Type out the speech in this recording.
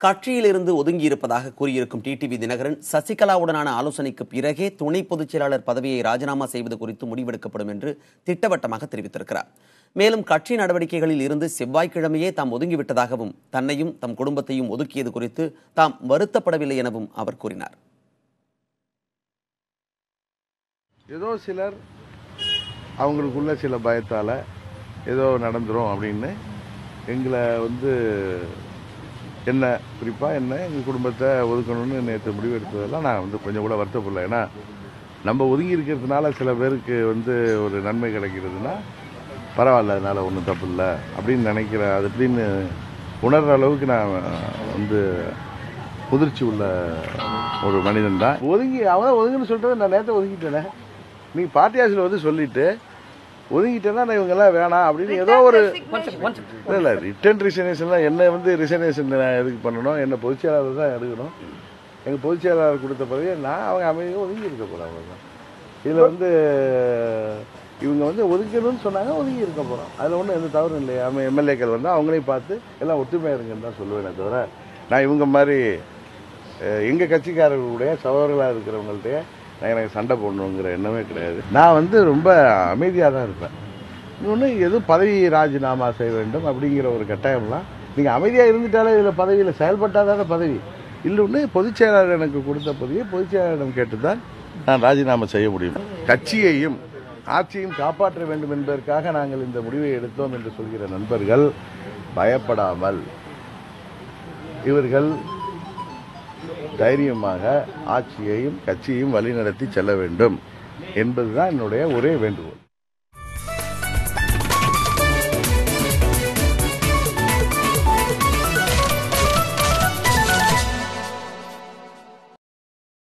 கட்சியிலிருந்து ஒதுங்கியிருப்பதாக கூறியிருக்கும் டிடிவி தினகரன் சசிகலாவுடனான ஆலோசனைக்கு பிறகே துணை பொதுச் செயலாளர் பதவியை ராஜினாமா செய்வது குறித்து முடிவெடுக்கப்படும் என்று திட்டவட்டமாக தெரிவித்திருக்கிறார். மேலும் கட்சி நடவடிக்கைகளில் இருந்து செவ்வாய்க்கிழமையே தாம் ஒதுங்கிவிட்டதாகவும் தன்னையும் தம் குடும்பத்தையும் ஒதுக்கியது குறித்து தாம் வருத்தப்படவில்லை எனவும் அவர் கூறினார். ஏதோ சிலர் அவங்களுக்குள்ள சில பயத்தால் ஏதோ நடந்துரும் அப்படின்னு எங்களை என்ன குறிப்பாக எங்கள் குடும்பத்தை ஒதுக்கணும்னு நேற்று முடிவு எடுத்ததெல்லாம் நான் கொஞ்சம் கூட வருத்தப்படல. ஏன்னா நம்ம ஒதுங்கி இருக்கிறதுனால சில பேருக்கு ஒரு நன்மை கிடைக்கிறதுனா பரவாயில்ல, அதனால் ஒன்றும் தப்பு இல்லை அப்படின்னு நினைக்கிறேன். அது அப்படின்னு உணர்கிற அளவுக்கு நான் முதிர்ச்சி உள்ள ஒரு மனிதன் தான். அவன் ஒதுங்குன்னு சொல்லிட்டு நான் நேற்று ஒதுக்கிட்டேனே. நீ பார்ட்டி ஆஃபீஸில் சொல்லிட்டு ஒதுங்கிட்டேன்னா நான் இவங்கெல்லாம் வேணாம் அப்படின்னு ஏதோ ஒரு இல்லை ரிட்டன் ரிசர்வேஷன்லாம் என்ன ரிசர்வேஷன் எதுக்கு பண்ணணும், என்ன பொதுச்செயலாளர் தான் எடுக்கணும். எங்கள் பொதுச்செயலாளர் கொடுத்த பிறகு நான் அவங்க அமைதியாக ஒதுங்கி இருக்க போகிறேன். அவ்வளோதான். இதில் இவங்க ஒதுக்கணும்னு சொன்னாங்க, ஒதுங்கி இருக்க போகிறோம். அதில் ஒன்றும் எந்த தவறும் இல்லையா. எம்எல்ஏக்கள் அவங்களையும் பார்த்து எல்லாம் ஒத்துமையாக இருங்கன்னு தான் சொல்லுவேனே தவிர நான் இவங்க மாதிரி எங்கள் கட்சிக்காரர்களுடைய சகோதரர்களாக இருக்கிறவங்கள்ட்ட நான் எனக்கு சண்டை போடணுங்கிற எண்ணமே கிடையாது. நான் ரொம்ப அமைதியாக தான் இருப்பேன். இன்னொன்று எதுவும் பதவி ராஜினாமா செய்ய வேண்டும் அப்படிங்கிற ஒரு கட்டாயம்லாம் நீங்கள் அமைதியாக இருந்துட்டாலே இதில் பதவியில் செயல்பட்டாதான பதவி இல்லைன்னு பொதுச் செயலாளர் எனக்கு கொடுத்த பதவியை பொதுச் செயலாளரிடம் கேட்டு தான் நான் ராஜினாமா செய்ய முடியும். கட்சியையும் ஆட்சியையும் காப்பாற்ற வேண்டும் என்பதற்காக நாங்கள் இந்த முடிவை எடுத்தோம் என்று சொல்கிற நண்பர்கள் பயப்படாமல் இவர்கள் தைரியமாக ஆட்சியையும் கட்சியையும் வழிநடத்தி செல்ல வேண்டும் என்பதுதான் என்னுடைய ஒரே வேண்டுகோள்.